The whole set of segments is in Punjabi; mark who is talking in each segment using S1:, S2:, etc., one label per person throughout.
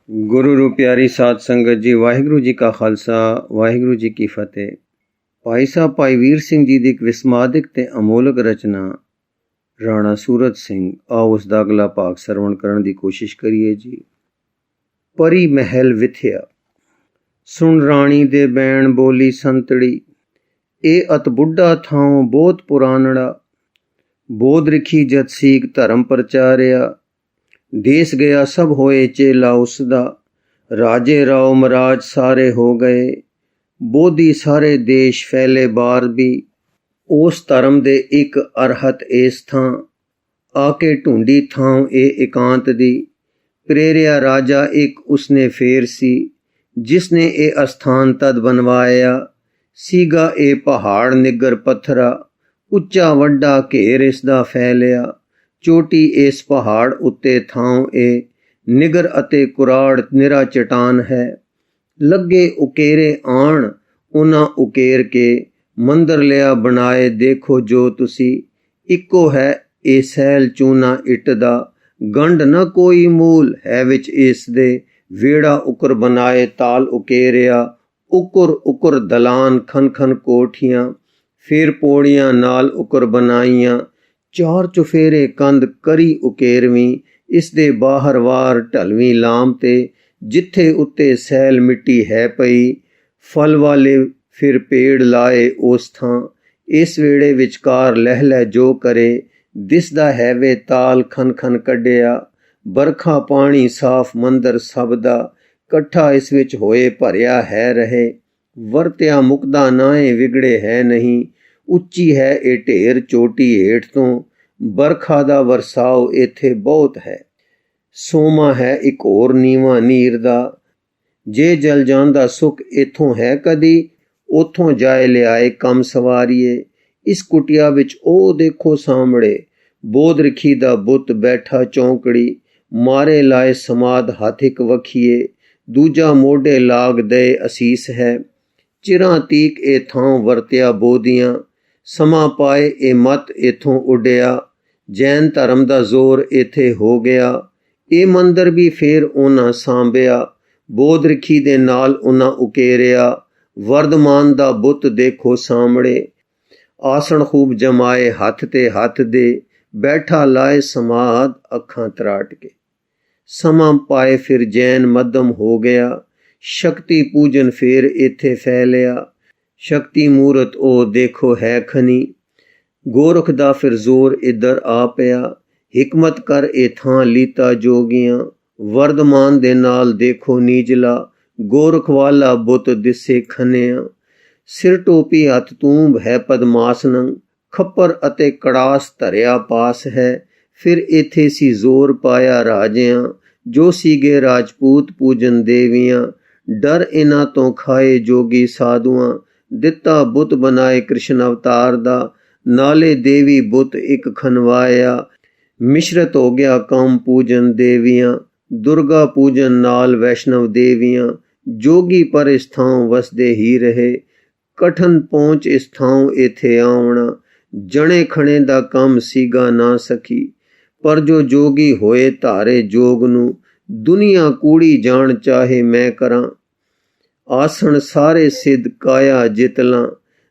S1: ਗੁਰੂ ਰੂ ਪਿਆਰੀ ਸਾਧ ਸੰਗਤ ਜੀ, ਵਾਹਿਗੁਰੂ ਜੀ ਕਾ ਖਾਲਸਾ, ਵਾਹਿਗੁਰੂ ਜੀ ਕੀ ਫਤਿਹ। ਭਾਈ ਸਾਹਿਬ ਭਾਈ ਵੀਰ ਸਿੰਘ ਜੀ ਦੀ ਇੱਕ ਵਿਸਮਾਦਿਕ ਤੇ ਅਮੋਲਕ ਰਚਨਾ ਰਾਣਾ ਸੂਰਤ ਸਿੰਘ। ਆਓ ਉਸ ਦਾ ਅਗਲਾ ਭਾਗ ਸਰਵਣ ਕਰਨ ਦੀ ਕੋਸ਼ਿਸ਼ ਕਰੀਏ ਜੀ। ਪਰੀ ਮਹਿਲ ਵਿਥਿਆ, ਸੁਣ ਰਾਣੀ ਦੇ ਬੈਣ ਬੋਲੀ ਸੰਤੜੀ, ਇਹ ਅਤ ਬੁੱਢਾ ਥਾਂ ਬਹੁਤ ਪੁਰਾਣੜਾ, ਬੋਧ ਰਖੀ ਜਤ ਸੀਖ ਧਰਮ ਪ੍ਰਚਾਰਿਆ, ਦੇਸ ਗਿਆ ਸਭ ਹੋਏ ਚੇਲਾ ਉਸਦਾ, ਰਾਜੇ ਰਾਓ ਮਹਾਰਾਜ ਸਾਰੇ ਹੋ ਗਏ, ਬੋਧੀ ਸਾਰੇ ਦੇਸ਼ ਫੈਲੇ ਬਾਰ ਵੀ, ਉਸ ਧਰਮ ਦੇ ਇੱਕ ਅਰਹਤ ਇਸ ਥਾਂ, ਆ ਕੇ ਢੂੰਡੀ ਥਾਂ ਇਹ ਇਕਾਂਤ ਦੀ, ਪ੍ਰੇਰਿਆ ਰਾਜਾ ਇੱਕ ਉਸਨੇ ਫੇਰ ਸੀ, ਜਿਸਨੇ ਇਹ ਅਸਥਾਨ ਤਦ ਬਣਵਾਇਆ, ਸੀਗਾ ਇਹ ਪਹਾੜ ਨਿੱਗਰ ਪੱਥਰਾ, ਉੱਚਾ ਵੱਡਾ ਘੇਰ ਇਸ ਦਾ ਫੈਲਿਆ, ਚੋਟੀ ਇਸ ਪਹਾੜ ਉੱਤੇ ਥਾਂ ਇਹ, ਨਿਗਰ ਅਤੇ ਕੁਰਾੜ ਨਿਰਾ ਚਟਾਨ ਹੈ, ਲੱਗੇ ਉਕੇਰੇ ਆਣ ਉਹਨਾਂ ਉਕੇਰ ਕੇ, ਮੰਦਰ ਲਿਆ ਬਣਾਏ ਦੇਖੋ ਜੋ ਤੁਸੀਂ, ਇੱਕੋ ਹੈ ਇਹ ਸੈਲ ਚੂਨਾ ਇੱਟ ਦਾ, ਗੰਢ ਨਾ ਕੋਈ ਮੂਲ ਹੈ ਵਿੱਚ ਇਸ ਦੇ, ਵੇੜਾ ਉਕਰ ਬਣਾਏ ਤਾਲ ਉਕੇਰਿਆ, ਉਕਰ ਦਲਾਨ ਖਨ ਖਨ ਕੋਠੀਆਂ, ਫਿਰ ਪੌੜੀਆਂ ਨਾਲ ਉਕਰ ਬਣਾਈਆਂ, ਚਾਰ ਚੁਫੇਰੇ ਕੰਧ ਕਰੀ ਉਕੇਰਵੀਂ, ਇਸ ਦੇ ਬਾਹਰ ਵਾਰ ਢਲਵੀਂ ਲਾਮ ਤੇ, ਜਿੱਥੇ ਉੱਤੇ ਸੈਲ ਮਿੱਟੀ ਹੈ ਪਈ, ਫਲ ਵਾਲੇ ਫਿਰ ਪੇੜ ਲਾਏ ਉਸ ਥਾਂ, ਇਸ ਵੇੜੇ ਵਿਚਕਾਰ ਲਹਿ ਲਹਿ ਜੋ ਕਰੇ, ਦਿਸਦਾ ਹੈ ਵੇ ਤਾਲ ਖਨ ਖਨ ਕੱਢਿਆ, ਬਰਖਾ ਪਾਣੀ ਸਾਫ਼ ਮੰਦਰ ਸਭ ਦਾ, ਇਕੱਠਾ ਇਸ ਵਿੱਚ ਹੋਏ ਭਰਿਆ ਹੈ ਰਹੇ, ਵਰਤਿਆ ਮੁਕਦਾ ਨਾਏ ਵਿਗੜੇ ਹੈ ਨਹੀਂ, ਉੱਚੀ ਹੈ ਇਹ ਢੇਰ ਚੋਟੀ ਹੇਠ ਤੋਂ, ਬਰਖਾ ਦਾ ਵਰਸਾਓ ਇੱਥੇ ਬਹੁਤ ਹੈ, ਸੋਮਾ ਹੈ ਇੱਕ ਹੋਰ ਨੀਵਾਂ ਨੀਰ ਦਾ, ਜੇ ਜਲ ਜਾਂਦਾ ਸੁੱਖ ਇੱਥੋਂ ਹੈ ਕਦੀ, ਉੱਥੋਂ ਜਾਏ ਲਿਆਏ ਕੰਮ ਸਵਾਰੀਏ, ਇਸ ਕੁਟਿਆ ਵਿੱਚ ਉਹ ਦੇਖੋ ਸਾਹਮਣੇ, ਬੋਧ ਰਖੀ ਦਾ ਬੁੱਤ ਬੈਠਾ ਚੌਂਕੜੀ, ਮਾਰੇ ਲਾਏ ਸਮਾਧ ਹੱਥ ਇੱਕ ਵਖੀਏ, ਦੂਜਾ ਮੋਢੇ ਲਾਗ ਦੇ ਅਸੀਸ ਹੈ, ਚਿਰਾਂ ਤੀਕ ਇਹ ਥਾਂ ਵਰਤਿਆ ਬੋਧੀਆਂ, ਸਮਾਂ ਪਾਏ ਇਹ ਮਤ ਇਥੋਂ ਉੱਡਿਆ, ਜੈਨ ਧਰਮ ਦਾ ਜ਼ੋਰ ਇੱਥੇ ਹੋ ਗਿਆ, ਇਹ ਮੰਦਰ ਵੀ ਫੇਰ ਉਹਨਾਂ ਸਾਂਭਿਆ, ਬੋਧ ਰਖੀ ਦੇ ਨਾਲ ਉਹਨਾਂ ਉਕੇਰਿਆ, ਵਰਦਮਾਨ ਦਾ ਬੁੱਤ ਦੇਖੋ ਸਾਹਮਣੇ, ਆਸਣ ਖੂਬ ਜਮਾਏ ਹੱਥ ਤੇ ਹੱਥ ਦੇ, ਬੈਠਾ ਲਾਏ ਸਮਾਧ ਅੱਖਾਂ ਤਰਾਟ ਕੇ, ਸਮਾਂ ਪਾਏ ਫਿਰ ਜੈਨ ਮੱਧਮ ਹੋ ਗਿਆ, ਸ਼ਕਤੀ ਪੂਜਨ ਫੇਰ ਇੱਥੇ ਫੈਲਿਆ, ਸ਼ਕਤੀ ਮੂਰਤ ਉਹ ਦੇਖੋ ਹੈ ਖਨੀ, ਗੋਰਖ ਦਾ ਫਿਰ ਜ਼ੋਰ ਇੱਧਰ ਆ ਪਿਆ, ਹਿਕਮਤ ਕਰ ਇਹ ਥਾਂ ਲੀਤਾ ਜੋਗੀਆਂ, ਵਰਦਮਾਨ ਦੇ ਨਾਲ ਦੇਖੋ ਨੀਜਲਾ, ਗੋਰਖ ਵਾਲਾ ਬੁੱਤ ਦਿਸੇ ਖਨਿਆ, ਸਿਰ ਟੋਪੀ ਹੱਥ ਤੂੰਬ ਹੈ ਪਦਮਾਸਨੰ, ਖੱਪਰ ਅਤੇ ਕੜਾਸ ਧਰਿਆ ਪਾਸ ਹੈ, ਫਿਰ ਇੱਥੇ ਸੀ ਜ਼ੋਰ ਪਾਇਆ ਰਾਜਿਆਂ, ਜੋ ਸੀਗੇ ਰਾਜਪੂਤ ਪੂਜਨ ਦੇਵੀਆਂ, ਡਰ ਇਹਨਾਂ ਤੋਂ ਖਾਏ ਜੋਗੀ ਸਾਧੂਆਂ, ਦਿੱਤਾ ਬੁੱਤ ਬਣਾਏ ਕ੍ਰਿਸ਼ਨ ਅਵਤਾਰ ਦਾ, ਨਾਲੇ ਦੇਵੀ ਬੁੱਤ ਇੱਕ ਖਨਵਾਇਆ, ਮਿਸ਼ਰਤ ਹੋ ਗਿਆ ਕੰਮ ਪੂਜਨ ਦੇਵੀਆਂ, ਦੁਰਗਾ ਪੂਜਨ ਨਾਲ ਵੈਸ਼ਨਵ ਦੇਵੀਆਂ, ਜੋਗੀ ਪਰ ਇਸ ਥਾਂ ਵਸਦੇ ਹੀ ਰਹੇ, ਕਠਨ ਪਹੁੰਚ ਇਸ ਥਾਂ ਇੱਥੇ ਆਉਣਾ, ਜਣੇ ਖਣੇ ਦਾ ਕੰਮ ਸੀਗਾ ਨਾ ਸਕੀ, ਪਰ ਜੋ ਜੋਗੀ ਹੋਏ ਧਾਰੇ ਜੋਗ ਨੂੰ, ਦੁਨੀਆ ਕੂੜੀ ਜਾਣ ਚਾਹੇ ਮੈਂ ਕਰਾਂ, ਆਸਣ ਸਾਰੇ ਸਿੱਧ ਕਾਇਆ ਜਿਤਲਾਂ,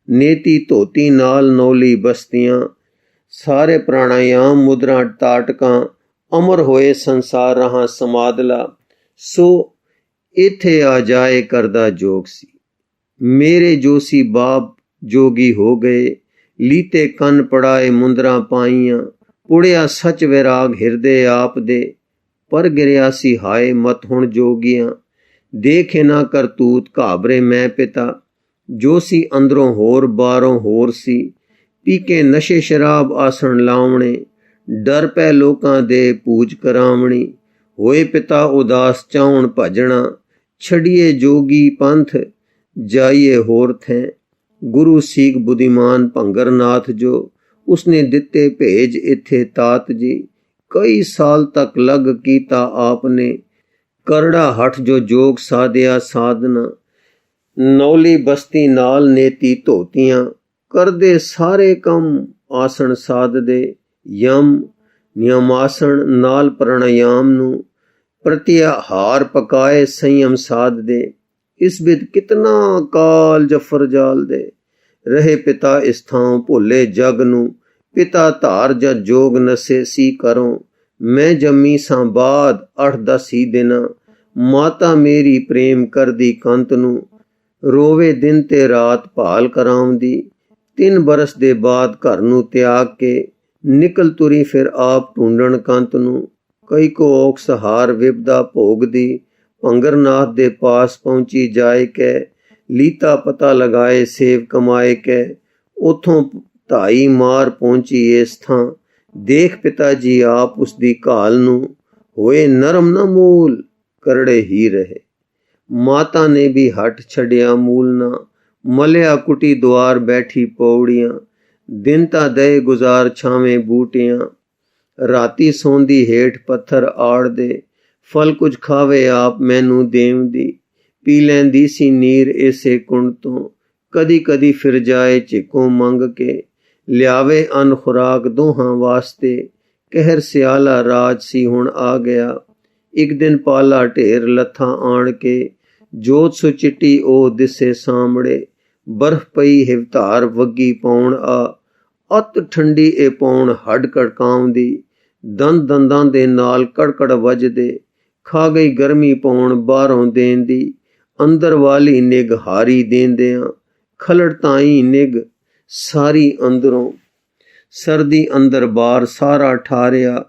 S1: ਨੇਤੀ ਧੋਤੀ ਨਾਲ ਨੌਲੀ ਬਸਤੀਆਂ, ਸਾਰੇ ਪ੍ਰਾਣਾਯਾਮ ਮੁਦਰਾ ਤਾਟਕਾਂ, ਅਮਰ ਹੋਏ ਸੰਸਾਰ ਰਹਾ ਸਮਾਦਲਾ, ਸੋ ਇੱਥੇ ਆ ਜਾਏ ਕਰਦਾ ਜੋਗ ਸੀ, ਮੇਰੇ ਜੋਸੀ ਬਾਪ ਜੋਗੀ ਹੋ ਗਏ, ਲੀਤੇ ਕੰਨ ਪੜਾਏ ਮੁੰਦਰਾਂ ਪਾਈਆਂ, ਪੁੜਿਆ ਸੱਚ ਵਿਰਾਗ ਹਿਰਦੇ ਆਪ ਦੇ, ਪਰ ਗਿਰਿਆ ਸੀ ਹਾਏ ਮਤ ਹੁਣ ਜੋਗੀਆਂ, ਦੇਖੇ ਨਾ ਕਰਤੂਤ ਘਾਬਰੇ ਮੈਂ ਪਿਤਾ, ਜੋ ਸੀ ਅੰਦਰੋਂ ਹੋਰ ਬਾਹਰੋਂ ਹੋਰ ਸੀ, ਪੀ ਕੇ ਨਸ਼ੇ ਸ਼ਰਾਬ ਆਸਣ ਲਾਉਣੇ, ਡਰ ਪੈ ਲੋਕਾਂ ਦੇ ਪੂਜ ਕਰਾਵਣੀ, ਹੋਏ ਪਿਤਾ ਉਦਾਸ ਚਾਉਣ ਭਜਣਾ, ਛੜੀਏ ਜੋਗੀ ਪੰਥ ਜਾਈਏ ਹੋਰ ਥੈਂ, ਗੁਰੂ ਸੀਖ ਬੁੱਧੀਮਾਨ ਭੰਗਰਨਾਥ ਜੋ, ਉਸਨੇ ਦਿੱਤੇ ਭੇਜ ਇੱਥੇ ਤਾਤ ਜੀ, ਕਈ ਸਾਲ ਤੱਕ ਲੱਗ ਕੀਤਾ ਆਪਨੇ, ਕਰੜਾ ਹੱਠ ਜੋ ਜੋਗ ਸਾਧਿਆ ਸਾਧਨਾ, ਨੌਲੀ ਬਸਤੀ ਨਾਲ ਨੇਤੀ ਧੋਤੀਆਂ, ਕਰਦੇ ਸਾਰੇ ਕੰਮ ਆਸਣ ਸਾਧਦੇ, ਯਮ ਨਿਯਮਾਸਣ ਨਾਲ ਪ੍ਰਣਾਯਾਮ ਨੂੰ, ਪ੍ਰਤਿਹਾਰ ਪਕਾਏ ਸੰਯਮ ਸਾਧ ਦੇ। ਇਸ ਬਿਦ ਕਿਤਨਾ ਕਾਲ ਜਫਰ ਜਾਲ ਦੇ। ਰਹੇ ਪਿਤਾ ਇਸ ਥਾਂ ਭੁੱਲੇ ਜਗ ਨੂੰ। ਪਿਤਾ ਧਾਰ ਜਦ ਜੋਗ ਨਸੇ ਸੀ ਕਰੋਂ। ਮੈਂ ਜੰਮੀ ਸਾਂ ਬਾਦ 8-10 ਹੀ ਦਿਨਾਂ। ਮਾਤਾ ਮੇਰੀ ਪ੍ਰੇਮ ਕਰਦੀ ਕੰਤ ਨੂੰ। ਰੋਵੇ ਦਿਨ ਤੇ ਰਾਤ ਭਾਲ ਕਰਾਉਂਦੀ। 3 ਬਰਸ ਦੇ ਬਾਅਦ ਘਰ ਨੂੰ ਤਿਆਗ ਕੇ ਨਿਕਲ ਤੁਰੀ ਫਿਰ ਆਪ ਢੂੰਡਣ ਕੰਤ ਨੂੰ। ਕਈ ਕੋ ਔਖ ਸਹਾਰ ਵਿਪਦਾ ਭੋਗਦੀ। ਭੰਗਰਨਾਥ ਦੇ ਪਾਸ ਪਹੁੰਚੀ ਜਾਏ ਕੈ। ਲੀਤਾ ਪਤਾ ਲਗਾਏ ਸੇਵ ਕਮਾਏ ਕੈ। ਉਥੋਂ ਧਾਈ ਮਾਰ ਪਹੁੰਚੀ ਇਸ ਥਾਂ। ਦੇਖ ਪਿਤਾ ਜੀ ਆਪ ਉਸ ਦੀ ਘਾਲ ਨੂੰ। ਹੋਏ ਨਰਮ ਨਾ ਮੂਲ ਕਰੜੇ ਹੀ ਰਹੇ। ਮਾਤਾ ਨੇ ਵੀ ਹੱਠ ਛੱਡਿਆ ਮੂਲ ਨਾ। ਮਲਿਆ ਕੁਟੀ ਦੁਆਰ ਬੈਠੀ ਪੌੜੀਆਂ। ਦਿਨ ਤਾਂ ਦਏ ਗੁਜ਼ਾਰ ਛਾਵੇਂ ਬੂਟੀਆਂ। ਰਾਤੀ ਸੌਂਦੀ ਹੇਠ ਪੱਥਰ ਆੜ ਦੇ। ਫਲ ਕੁਝ ਖਾਵੇ ਆਪ ਮੈਨੂੰ ਦੇਵਦੀ। ਪੀ ਲੈਂਦੀ ਸੀ ਨੀਰ ਇਸੇ ਕੁੰਡ ਤੋਂ। ਕਦੀ ਕਦੀ ਫਿਰ ਜਾਏ ਝਿਕੋਂ ਮੰਗ ਕੇ। ਲਿਆਵੇ ਅੰਨ ਖੁਰਾਕ ਦੋਹਾਂ ਵਾਸਤੇ। ਕਹਿਰ ਸਿਆਲਾ ਰਾਜ ਸੀ ਹੁਣ ਆ ਗਿਆ। ਇੱਕ ਦਿਨ ਪਾਲਾ ਢੇਰ ਲੱਥਾ ਆਣ ਕੇ। ਜੋਤ ਸੋ ਚਿੱਟੀ ਉਹ ਦਿਸੇ ਸਾਹਮਣੇ। ਬਰਫ਼ ਪਈ ਹਿਵਤਾਰ ਵੱਗੀ ਪਾਉਣ ਆ। ਅਤ ਠੰਡੀ ਇਹ ਪਾਉਣ ਹੱਡ ਕੜਕਾਉਂਦੀ। ਦੰਦ ਦੰਦਾਂ ਦੇ ਨਾਲ ਕੜਕੜ ਵੱਜਦੇ। ਖਾ ਗਈ ਗਰਮੀ ਪਾਉਣ ਬਾਹਰੋਂ ਦੇਣ ਦੀ। ਅੰਦਰ ਵਾਲੀ ਨਿਗ ਹਾਰੀ ਦੇਂਦਿਆਂ। ਖਲੜ ਤਾਈ ਨਿਗ ਸਾਰੀ ਅੰਦਰੋਂ। ਸਰਦੀ ਅੰਦਰ ਬਾਹਰ ਸਾਰਾ ਠਾਰਿਆ।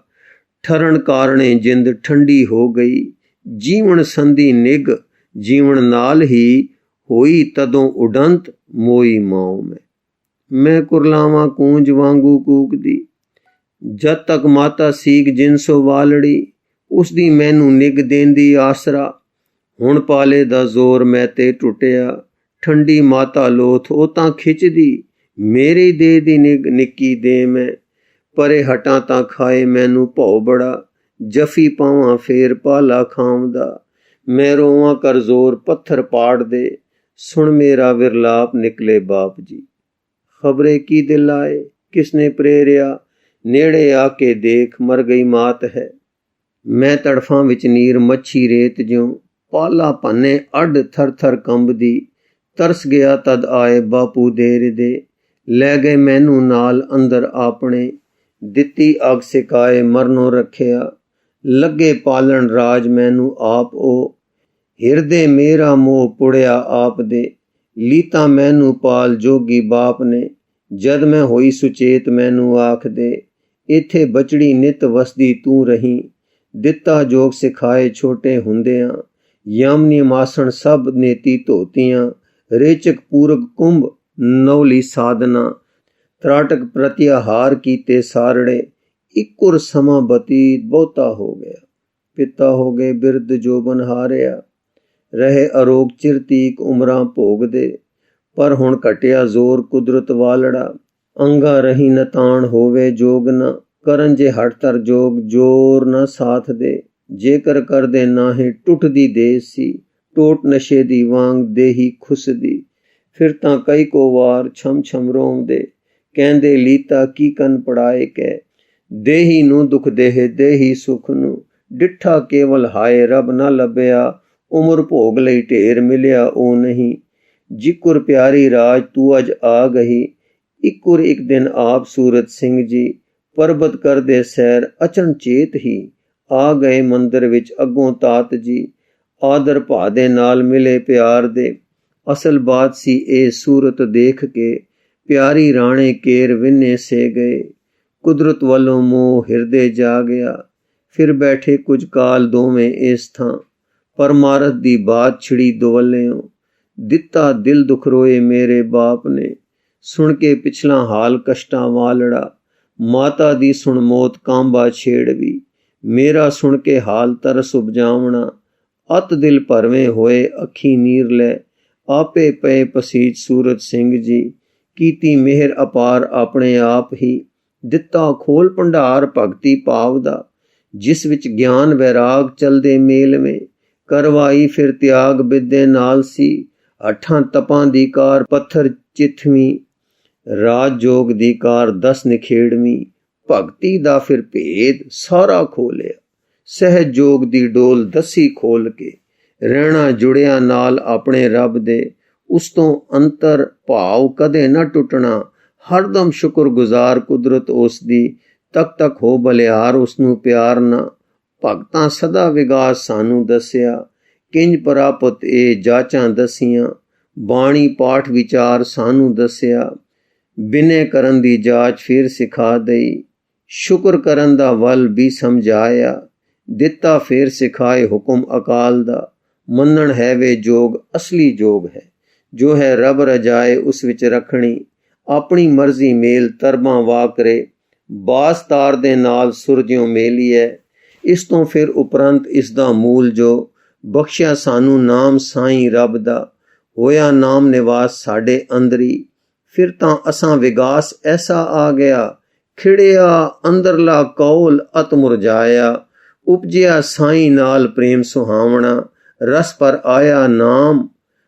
S1: ਠਰਨ ਕਾਰਣੇ ਜਿੰਦ ਠੰਡੀ ਹੋ ਗਈ। ਜੀਵਨ ਸੰਧੀ ਨਿਗ ਜੀਵਨ ਨਾਲ ਹੀ ਹੋਈ ਤਦੋਂ ਉਡੰਤ ਮੋਈ ਮਾਉ ਮੈਂ ਕੁਰਲਾਵਾਂ ਕੂੰਜ ਵਾਂਗੂ ਕੂਕਦੀ। ਜਦ ਤੱਕ ਮਾਤਾ ਸੀਗ ਜਿਨਸੋ ਵਾਲੜੀ। ਉਸਦੀ ਮੈਨੂੰ ਨਿਗ ਦੇਂਦੀ ਆਸਰਾ। ਹੁਣ ਪਾਲੇ ਦਾ ਜ਼ੋਰ ਮੈਂ ਤੇ ਟੁੱਟਿਆ। ਠੰਡੀ ਮਾਤਾ ਲੋਥ ਉਹ ਤਾਂ ਖਿੱਚਦੀ। ਮੇਰੇ ਦੇ ਦੀ ਨਿਗ ਨਿੱਕੀ ਦੇ ਮੈਂ। ਪਰੇ ਹਟਾਂ ਤਾਂ ਖਾਏ ਮੈਨੂੰ ਭਉ ਬੜਾ। ਜਫੀ ਪਾਵਾਂ ਫੇਰ ਪਾਲਾ ਖਾਂਵਦਾ। ਮੈਂ ਰੋਵਾਂ ਕਰ ਜ਼ੋਰ ਪੱਥਰ ਪਾੜ ਦੇ। ਸੁਣ ਮੇਰਾ ਵਿਰਲਾਪ ਨਿਕਲੇ ਬਾਪ ਜੀ। ਖਬਰੇ ਕੀ ਦਿਲ ਆਏ ਕਿਸਨੇ ਪ੍ਰੇਰਿਆ। ਨੇੜੇ ਆ ਕੇ ਦੇਖ ਮਰ ਗਈ ਮਾਤ ਹੈ। ਮੈਂ ਤੜਫਾਂ ਵਿੱਚ ਨੀਰ ਮੱਛੀ ਰੇਤ ਜਿਉਂ। ਪਾਲਾ ਭੰਨੇ ਅੱਡ ਥਰ ਥਰ ਕੰਬਦੀ। ਤਰਸ ਗਿਆ ਤਦ ਆਏ ਬਾਪੂ ਦੇਰ ਦੇ। ਲੈ ਗਏ ਮੈਨੂੰ ਨਾਲ ਅੰਦਰ ਆਪਣੇ। ਦਿੱਤੀ ਅੱਗ ਸਿਕਾਏ ਮਰਨੋਂ ਰੱਖਿਆ। ਲੱਗੇ ਪਾਲਣ ਰਾਜ ਮੈਨੂੰ ਆਪ ਉਹ। ਹਿਰਦੇ ਮੇਰਾ ਮੋਹ ਪੁੜਿਆ ਆਪ ਦੇ। ਲੀਤਾ ਮੈਨੂੰ ਪਾਲ ਜੋਗੀ ਬਾਪ ਨੇ। ਜਦ ਮੈਂ ਹੋਈ ਸੁਚੇਤ ਮੈਨੂੰ ਆਖ ਦੇ। ਇੱਥੇ ਬਚੜੀ ਨਿਤ ਵਸਦੀ ਤੂੰ ਰਹੀ। ਦਿੱਤਾ ਜੋਗ ਸਿਖਾਏ ਛੋਟੇ ਹੁੰਦਿਆਂ। ਯਮਨੀ ਮਾਸਣ ਸਭ ਨੇਤੀ ਧੋਤੀਆਂ। ਰੇਚਕ ਪੂਰਕ ਕੁੰਭ ਨੌਲੀ ਸਾਧਨਾ। ਤਰਾਟਕ ਪ੍ਰਤਿਆਹਾਰ ਕੀਤੇ ਸਾਰੜੇ। ਇੱਕੁਰ ਸਮਾਂ ਬਤੀਤ ਬਹੁਤਾ ਹੋ ਗਿਆ। ਪਿਤਾ ਹੋ ਗਏ ਬਿਰਧ ਜੋਬਨ ਹਾਰਿਆ। ਰਹੇ ਅਰੋਗ ਚਿਰਤੀਕ ਉਮਰਾਂ ਭੋਗਦੇ। ਪਰ ਹੁਣ ਘਟਿਆ ਜ਼ੋਰ ਕੁਦਰਤ ਵਾਲੜਾ। ਅੰਗਾ ਰਹੀ ਨਤਾਣ ਹੋਵੇ ਜੋਗ ਨਾ। ਕਰਨ ਜੇ ਹਟ ਤਰ ਜੋਗ ਜੋਰ ਨਾ ਸਾਥ ਦੇ। ਜੇਕਰ ਕਰਦੇ ਨਾਹੀਂ ਟੁੱਟਦੀ ਦੇ ਸੀ। ਟੋਟ ਨਸ਼ੇ ਦੀ ਵਾਂਗ ਦੇਹੀ ਖੁਸਦੀ। ਫਿਰ ਤਾਂ ਕਈ ਕੋ ਵਾਰ ਛਮ ਛਮ ਰੋਂਦੇ। ਕਹਿੰਦੇ ਲੀਤਾ ਕੀ ਕੰਨ ਪੜਾਏ ਕੈ। ਦੇਹੀ ਨੂੰ ਦੁੱਖ ਦੇਹ ਦੇਹੀ ਸੁਖ ਨੂੰ। ਡਿੱਠਾ ਕੇਵਲ ਹਾਏ ਰੱਬ ਨਾ ਲੱਭਿਆ। ਉਮਰ ਭੋਗ ਲਈ ਢੇਰ ਮਿਲਿਆ ਉਹ ਨਹੀਂ। ਜਿਕੁਰ ਪਿਆਰੀ ਰਾਜ ਤੂੰ ਅਜ ਆ ਗਈ। ਇੱਕੁਰ ਇੱਕ ਦਿਨ ਆਪ ਸੂਰਤ ਸਿੰਘ ਜੀ। ਪਰਬਤ ਕਰਦੇ ਸੈਰ ਅਚਨਚੇਤ ਹੀ। ਆ ਗਏ ਮੰਦਰ ਵਿੱਚ ਅੱਗੋਂ ਤਾਤ ਜੀ। ਆਦਰ ਭਾ ਦੇ ਨਾਲ ਮਿਲੇ ਪਿਆਰ ਦੇ। ਅਸਲ ਬਾਤ ਸੀ ਇਹ ਸੂਰਤ ਦੇਖ ਕੇ। ਪਿਆਰੀ ਰਾਣੇ ਕੇਰ ਵਿੰਨੇ ਸੇ ਗਏ। ਕੁਦਰਤ ਵੱਲੋਂ ਮੋਹ ਹਿਰਦੇ ਜਾ ਗਿਆ। ਫਿਰ ਬੈਠੇ ਕੁਝ ਕਾਲ ਦੋਵੇਂ ਇਸ ਥਾਂ। ਪਰਮਾਰਥ ਦੀ ਬਾਤ ਛਿੜੀ ਦੁਵੱਲਿਓਂ। ਦਿੱਤਾ ਦਿਲ ਦੁਖ ਰੋਏ ਮੇਰੇ ਬਾਪ ਨੇ। ਸੁਣ ਕੇ ਪਿਛਲਾ ਹਾਲ ਕਸ਼ਟਾਂ ਵਾਲੜਾ। ਮਾਤਾ ਦੀ ਸੁਣ ਮੌਤ ਕਾਂਬਾ ਛੇੜਵੀ। ਮੇਰਾ ਸੁਣ ਕੇ ਹਾਲ ਤਰਸ ਉਪਜਾਵਣਾ। ਅਤ ਦਿਲ ਭਰਵੇਂ ਹੋਏ ਅੱਖੀ ਨੀਰ ਲੈ। ਆਪੇ ਪਏ ਪਸੀਜ ਸੂਰਤ ਸਿੰਘ ਜੀ। ਕੀਤੀ ਮਿਹਰ ਅਪਾਰ ਆਪਣੇ ਆਪ ਹੀ। ਦਿੱਤਾ ਖੋਲ ਭੰਡਾਰ ਭਗਤੀ ਭਾਵ ਦਾ। ਜਿਸ ਵਿੱਚ ਗਿਆਨ ਵੈਰਾਗ ਚਲਦੇ ਮੇਲਵੇਂ। ਕਰਵਾਈ ਫਿਰ ਤਿਆਗ ਬਿਦੇ ਨਾਲ ਸੀ। ਹੱਠਾਂ ਤਪਾਂ ਦੀ ਕਾਰ ਪੱਥਰ ਚਿੱਥਵੀਂ। ਰਾਜ ਜੋਗ ਦੀ ਕਾਰ 10 ਨਿਖੇੜਵੀਂ। ਭਗਤੀ ਦਾ ਫਿਰ ਭੇਦ ਸਾਰਾ ਖੋਲਿਆ। ਸਹਿਜ ਜੋਗ ਦੀ ਡੋਲ ਦੱਸੀ ਖੋਲ ਕੇ, ਰਹਿਣਾ ਜੁੜਿਆ ਨਾਲ ਆਪਣੇ ਰੱਬ ਦੇ, ਉਸ ਤੋਂ ਅੰਤਰ ਭਾਵ ਕਦੇ ਨਾ ਟੁੱਟਣਾ, ਹਰਦਮ ਸ਼ੁਕਰਗੁਜ਼ਾਰ ਕੁਦਰਤ ਉਸ ਦੀ, ਤੱਕ ਤੱਕ ਹੋ ਬਲਿਆਰ ਉਸ ਨੂੰ ਪਿਆਰ ਨਾ, ਭਗਤਾਂ ਸਦਾ ਵਿਗਾਸ ਸਾਨੂੰ ਦੱਸਿਆ, ਕਿੰਜ ਪ੍ਰਾਪਤ ਇਹ ਜਾਚਾਂ ਦਸੀਆਂ, ਬਾਣੀ ਪਾਠ ਵਿਚਾਰ ਸਾਨੂੰ ਦੱਸਿਆ, ਬਿਨੇ ਕਰਨ ਦੀ ਜਾਚ ਫਿਰ ਸਿਖਾ ਦਈ, ਸ਼ੁਕਰ ਕਰਨ ਦਾ ਵੱਲ ਵੀ ਸਮਝਾਇਆ, ਦਿੱਤਾ ਫਿਰ ਸਿਖਾਏ ਹੁਕਮ ਅਕਾਲ ਦਾ, ਮੰਨਣ ਹੈ ਵੇ ਜੋਗ ਅਸਲੀ ਜੋਗ ਹੈ, ਜੋ ਹੈ ਰੱਬ ਰਜਾਏ ਉਸ ਵਿੱਚ ਰੱਖਣੀ, ਆਪਣੀ ਮਰਜ਼ੀ ਮੇਲ ਤਰਬਾਂ ਵਾਕਰੇ, ਬਾਸ ਤਾਰ ਦੇ ਨਾਲ ਸੁਰਜਿਓਂ ਮੇਲੀਐ, ਇਸ ਤੋਂ ਫਿਰ ਉਪਰੰਤ ਇਸ ਦਾ ਮੂਲ ਜੋ, ਬਖਸ਼ਿਆ ਸਾਨੂੰ ਨਾਮ ਸਾਈਂ ਰੱਬ ਦਾ, ਹੋਇਆ ਨਾਮ ਨਿਵਾਸ ਸਾਡੇ ਅੰਦਰੀ, ਫਿਰ ਤਾਂ ਅਸਾਂ ਵਿਗਾਸ ਐਸਾ ਆ ਗਿਆ, ਖਿੜਿਆ ਅੰਦਰਲਾ ਕੌਲ ਅਤ ਮੁਰਝਾਇਆ, ਉਪਜਿਆ ਸਾਈਂ ਨਾਲ ਪ੍ਰੇਮ ਸੁਹਾਵਣਾ, ਰਸ ਪਰ ਆਇਆ ਨਾਮ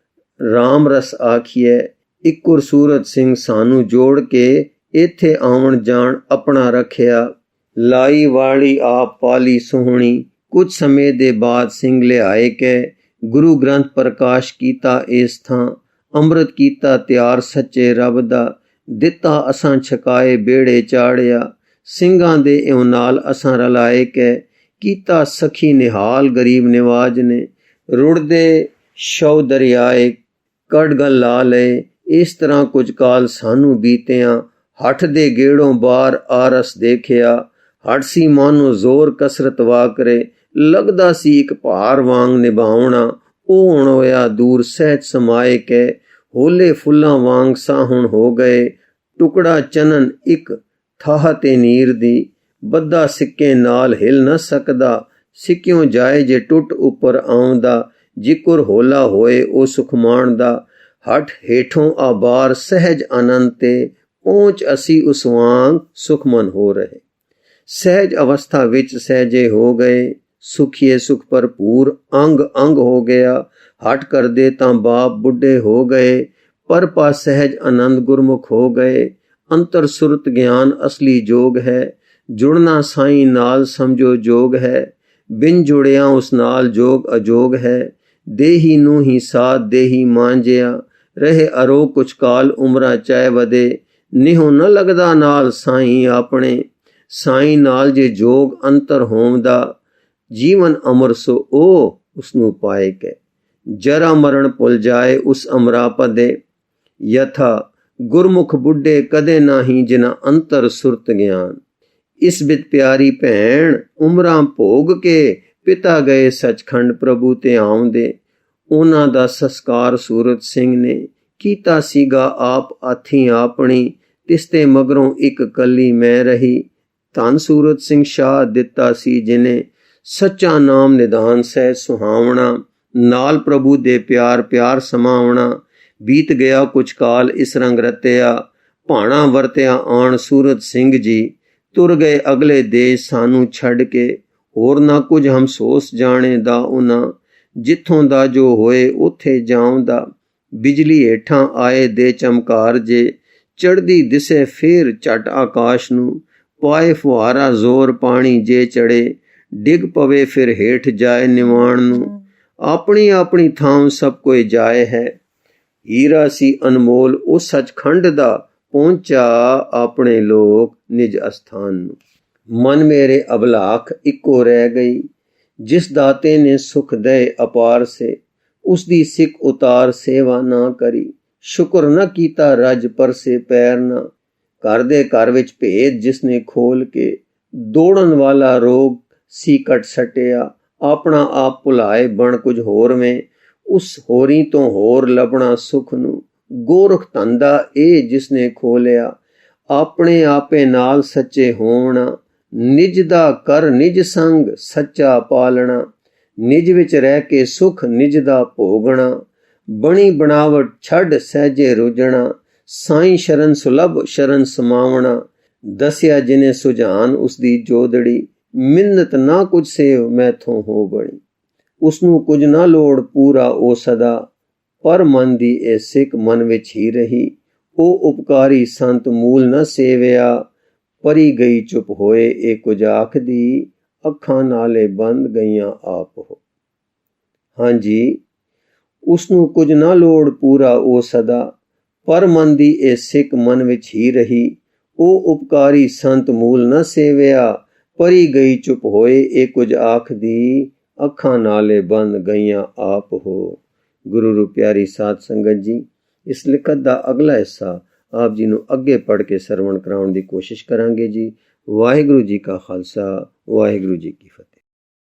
S1: ਰਾਮ ਰਸ ਆਖੀਐ, ਇੱਕੁਰ ਸੂਰਤ ਸਿੰਘ ਸਾਨੂੰ ਜੋੜ ਕੇ ਇੱਥੇ ਆਉਣ ਜਾਣ ਆਪਣਾ ਰੱਖਿਆ, ਲਾਈ ਵਾਲੀ ਆਪ ਪਾਲੀ ਸੋਹਣੀ, ਕੁਝ ਸਮੇਂ ਦੇ ਬਾਅਦ ਸਿੰਘ ਲਿਆਏ ਕੇ, ਗੁਰੂ ਗ੍ਰੰਥ ਪ੍ਰਕਾਸ਼ ਕੀਤਾ ਇਸ ਥਾਂ, ਅੰਮ੍ਰਿਤ ਕੀਤਾ ਤਿਆਰ ਸੱਚੇ ਰੱਬ ਦਾ, ਦਿੱਤਾ ਅਸਾਂ ਛਕਾਏ ਬੇੜੇ ਚਾੜਿਆ, ਸਿੰਘਾਂ ਦੇ ਇਉਂ ਨਾਲ ਅਸਾਂ ਰਲਾਏ ਕੇ, ਕੀਤਾ ਸਖੀ ਨਿਹਾਲ ਗਰੀਬ ਨਿਵਾਜ ਨੇ, ਰੁੜਦੇ ਸ਼ੌ ਦਰਿਆਏ ਕੱਢ ਗਲ ਲਾ ਲਏ, ਇਸ ਤਰ੍ਹਾਂ ਕੁਝ ਕਾਲ ਸਾਨੂੰ ਬੀਤਿਆਂ, ਹੱਠ ਦੇ ਗੇੜੋਂ ਬਾਹਰ ਆਰਸ ਦੇਖਿਆ, ਹੱਠ ਸੀ ਮਾਨੋ ਜ਼ੋਰ ਕਸਰਤ ਵਾਕਰੇ, ਲੱਗਦਾ ਸੀ ਇੱਕ ਭਾਰ ਵਾਂਗ ਨਿਭਾਉਣਾ, ਉਹ ਹੁਣ ਹੋਇਆ ਦੂਰ ਸਹਿਜ ਸਮਾਏ ਕੇ, ਹੋਲੇ ਫੁੱਲਾਂ ਵਾਂਗ ਸਾਹੁਣ ਹੋ ਗਏ, ਟੁਕੜਾ ਚਨਨ ਇੱਕ ਥਾਹ ਤੇ ਨੀਰ ਦੀ, ਬੱਧਾ ਸਿੱਕੇ ਨਾਲ ਹਿਲ ਨਾ ਸਕਦਾ, ਸਿੱਕਿਓਂ ਜਾਏ ਜੇ ਟੁੱਟ ਉੱਪਰ ਆਉਂਦਾ, ਜਿਕੁਰ ਹੋਲਾ ਹੋਏ ਉਹ ਸੁਖ ਮਾਣਦਾ, ਹੱਠ ਹੇਠੋਂ ਆਬਾਰ ਸਹਿਜ ਆਨੰਦ ਤੇ, ਪਹੁੰਚ ਅਸੀਂ ਉਸ ਵਾਂਗ ਸੁਖਮਨ ਹੋ ਰਹੇ, ਸਹਿਜ ਅਵਸਥਾ ਵਿੱਚ ਸਹਿਜੇ ਹੋ ਗਏ, ਸੁਖੀਏ ਸੁਖ ਭਰਪੂਰ ਅੰਗ ਅੰਗ ਹੋ ਗਿਆ, ਹਟ ਕਰਦੇ ਤਾਂ ਬਾਪ ਬੁੱਢੇ ਹੋ ਗਏ, ਪਰ ਪਾ ਸਹਿਜ ਆਨੰਦ ਗੁਰਮੁਖ ਹੋ ਗਏ, ਅੰਤਰ ਸੁਰਤ ਗਿਆਨ ਅਸਲੀ ਜੋਗ ਹੈ, ਜੁੜਨਾ ਸਾਈਂ ਨਾਲ ਸਮਝੋ ਜੋਗ ਹੈ, ਬਿਨ ਜੁੜਿਆ ਉਸ ਨਾਲ ਜੋਗ ਅਜੋਗ ਹੈ, ਦੇਹੀ ਨੂੰ ਹੀ ਸਾਥ ਦੇਹੀ ਮਾਂਜਿਆ, ਰਹੇ ਅਰੋ ਕੁਛ ਕਾਲ ਉਮਰਾਂ ਚਾਹੇ ਵਧੇ, ਨਿਹੋ ਨ ਲੱਗਦਾ ਨਾਲ ਸਾਈਂ ਆਪਣੇ, ਸਾਈਂ ਨਾਲ ਜੇ ਜੋਗ ਅੰਤਰ ਹੋਂਦਾ, ਜੀਵਨ ਅਮਰ ਸੋ ਉਹ ਉਸ ਨੂੰ ਪਾਏ ਕੇ, ਜਰਾ ਮਰਨ ਭੁੱਲ ਜਾਏ ਉਸ ਅਮਰਾ ਪਦੇ, ਯਥਾ ਗੁਰਮੁਖ ਬੁੱਢੇ ਕਦੇ ਨਾਹੀ ਜਿਨਾ ਅੰਤਰ ਸੁਰਤ ਗਿਆਨ, ਇਸ ਬਿਤ ਪਿਆਰੀ ਭੈਣ ਉਮਰਾਂ ਭੋਗ ਕੇ, ਪਿਤਾ ਗਏ ਸੱਚਖੰਡ ਪ੍ਰਭੂ ਤੇ ਆਉਂਦੇ, ਉਹਨਾਂ ਦਾ ਸੰਸਕਾਰ ਸੂਰਤ ਸਿੰਘ ਨੇ ਕੀਤਾ ਸੀਗਾ ਆਪ ਆਥੀ ਆਪਣੀ, ਤਿਸਤੇ ਮਗਰੋਂ ਇੱਕ ਕੱਲੀ ਮੈਂ ਰਹੀ, ਧੰਨ ਸੂਰਤ ਸਿੰਘ ਸ਼ਾਹ ਦਿੱਤਾ ਸੀ ਜਿਨੇ, ਸੱਚਾ ਨਾਮ ਨਿਧਾਨ ਸਹਿਜ ਸੁਹਾਵਣਾ, ਨਾਲ ਪ੍ਰਭੂ ਦੇ ਪਿਆਰ ਪਿਆਰ ਸਮਾਵਣਾ, ਬੀਤ ਗਿਆ ਕੁਛ ਕਾਲ ਇਸ ਰੰਗ ਰਤਿਆ, ਭਾਣਾ ਵਰਤਿਆ ਆਣ ਸੂਰਤ ਸਿੰਘ ਜੀ, ਤੁਰ ਗਏ ਅਗਲੇ ਦੇਸ਼ ਸਾਨੂੰ ਛੱਡ ਕੇ, ਹੋਰ ਨਾ ਕੁਝ ਹਮ ਸੋਸ ਜਾਣੇ ਦਾ ਉਹਨਾਂ, ਜਿੱਥੋਂ ਦਾ ਜੋ ਹੋਏ ਉੱਥੇ ਜਾਉਂਦਾ, ਬਿਜਲੀ ਹੇਠਾਂ ਆਏ ਦੇ ਚਮਕਾਰ ਜੇ, ਚੜ੍ਹਦੀ ਦਿਸੇ ਫੇਰ ਝਟ ਆਕਾਸ਼ ਨੂੰ, ਪਾਏ ਫੁਹਾਰਾ ਜ਼ੋਰ ਪਾਣੀ ਜੇ ਚੜੇ, ਡਿੱਗ ਪਵੇ ਫਿਰ ਹੇਠ ਜਾਏ ਨਿਵਾਣ ਨੂੰ, ਆਪਣੀ ਆਪਣੀ ਥਾਂ ਸਭ ਕੋਈ ਜਾਏ ਹੈ, ਹੀਰਾ ਸੀ ਅਨਮੋਲ ਉਹ ਸੱਚਖੰਡ ਦਾ, ਪਹੁੰਚਾ ਆਪਣੇ ਲੋਕ ਨਿਜ ਅਸਥਾਨ ਨੂੰ, ਮਨ ਮੇਰੇ ਅਬਲਾਖ ਇੱਕੋ ਰਹਿ ਗਈ, ਜਿਸ ਦਾਤੇ ਨੇ ਸੁਖ ਦੇ ਅਪਾਰ ਸੇ, ਉਸ ਦੀ ਸਿੱਖ ਉਤਾਰ ਸੇਵਾ ਨਾ ਕਰੀ, ਸ਼ੁਕਰ ਨਾ ਕੀਤਾ ਰਜ ਪਰਸੇ ਪੈਰ ਨਾ, ਘਰ ਦੇ ਘਰ ਵਿੱਚ ਭੇਦ ਜਿਸ ਨੇ ਖੋਲ ਕੇ, ਦੌੜਨ ਵਾਲਾ ਰੋਗ ਸੀ ਕੱਟ ਸਟਿਆ, ਆਪਣਾ ਆਪ ਭੁਲਾਏ ਬਣ ਕੁਝ ਹੋਰ ਮੈਂ, ਉਸ ਹੋਰੀ ਤੋਂ ਹੋਰ ਲੱਭਣਾ ਸੁਖ ਨੂੰ, ਗੋਰਖ ਧੰਦਾ ਇਹ ਜਿਸ ਨੇ ਖੋਲਿਆ, ਆਪਣੇ ਆਪੇ ਨਾਲ ਸੱਚੇ ਹੋਣਾ, ਨਿਜ ਦਾ ਕਰ ਨਿਜ ਸੰਗ ਸੱਚਾ ਪਾਲਣਾ, ਨਿਜ ਵਿੱਚ ਰਹਿ ਕੇ ਸੁਖ ਨਿਜ ਦਾ ਭੋਗਣਾ, ਬਣੀ ਬਣਾਵਟ ਛੱਡ ਸਹਿਜੇ ਰੁਝਣਾ, ਸਾਈਂ ਸ਼ਰਨ ਸੁਲਭ ਸ਼ਰਨ ਸਮਾਵਣਾ, ਦੱਸਿਆ ਜਿਨੇ ਸੁਝਾਨ ਉਸ ਦੀ ਜੋਦੜੀ, ਮਿੰਨਤ ਨਾ ਕੁਝ ਸੇਵ ਮੈਥੋਂ ਹੋ ਬਣੀ, ਉਸ ਨੂੰ ਕੁਝ ਨਾ ਲੋੜ ਪੂਰਾ ਉਹ ਸਦਾ, ਪਰ ਮਨ ਦੀ ਇਹ ਸਿੱਖ ਮਨ ਵਿੱਚ ਹੀ ਰਹੀ, ਉਹ ਉਪਕਾਰੀ ਸੰਤ ਮੂਲ ਨਾ ਸੇਵਿਆ, ਪਰੀ ਗਈ ਚੁੱਪ ਹੋਏ ਇਹ ਕੁਝ ਆਖਦੀ, ਅੱਖਾਂ ਨਾਲੇ ਬੰਦ ਗਈਆਂ ਆਪ ਹੋ। ਹਾਂਜੀ, ਉਸਨੂੰ ਕੁਝ ਨਾ ਲੋੜ ਪੂਰਾ ਉਹ ਸਦਾ, ਪਰ ਮਨ ਦੀ ਇਹ ਸਿੱਕ ਮਨ ਵਿੱਚ ਹੀ ਰਹੀ। ਉਹ ਉਪਕਾਰੀ ਸੰਤ ਮੂਲ ਨਾ ਸੇਵਿਆ, ਪਰੀ ਗਈ ਚੁੱਪ ਹੋਏ ਇਹ ਕੁਝ ਆਖਦੀ, ਅੱਖਾਂ ਨਾਲੇ ਬੰਦ ਗਈਆਂ ਆਪ ਹੋ। ਗੁਰੂ ਰੂ ਪਿਆਰੀ ਸਾਧ ਸੰਗਤ ਜੀ, ਇਸ ਲਿਖਤ ਦਾ ਅਗਲਾ ਹਿੱਸਾ ਆਪ ਜੀ ਨੂੰ ਅੱਗੇ ਪੜ੍ਹ ਕੇ ਸਰਵਣ ਕਰਾਉਣ ਦੀ ਕੋਸ਼ਿਸ਼ ਕਰਾਂਗੇ ਜੀ। ਵਾਹਿਗੁਰੂ ਜੀ ਕਾ ਖਾਲਸਾ, ਵਾਹਿਗੁਰੂ ਜੀ ਕੀ ਫਤਿਹ।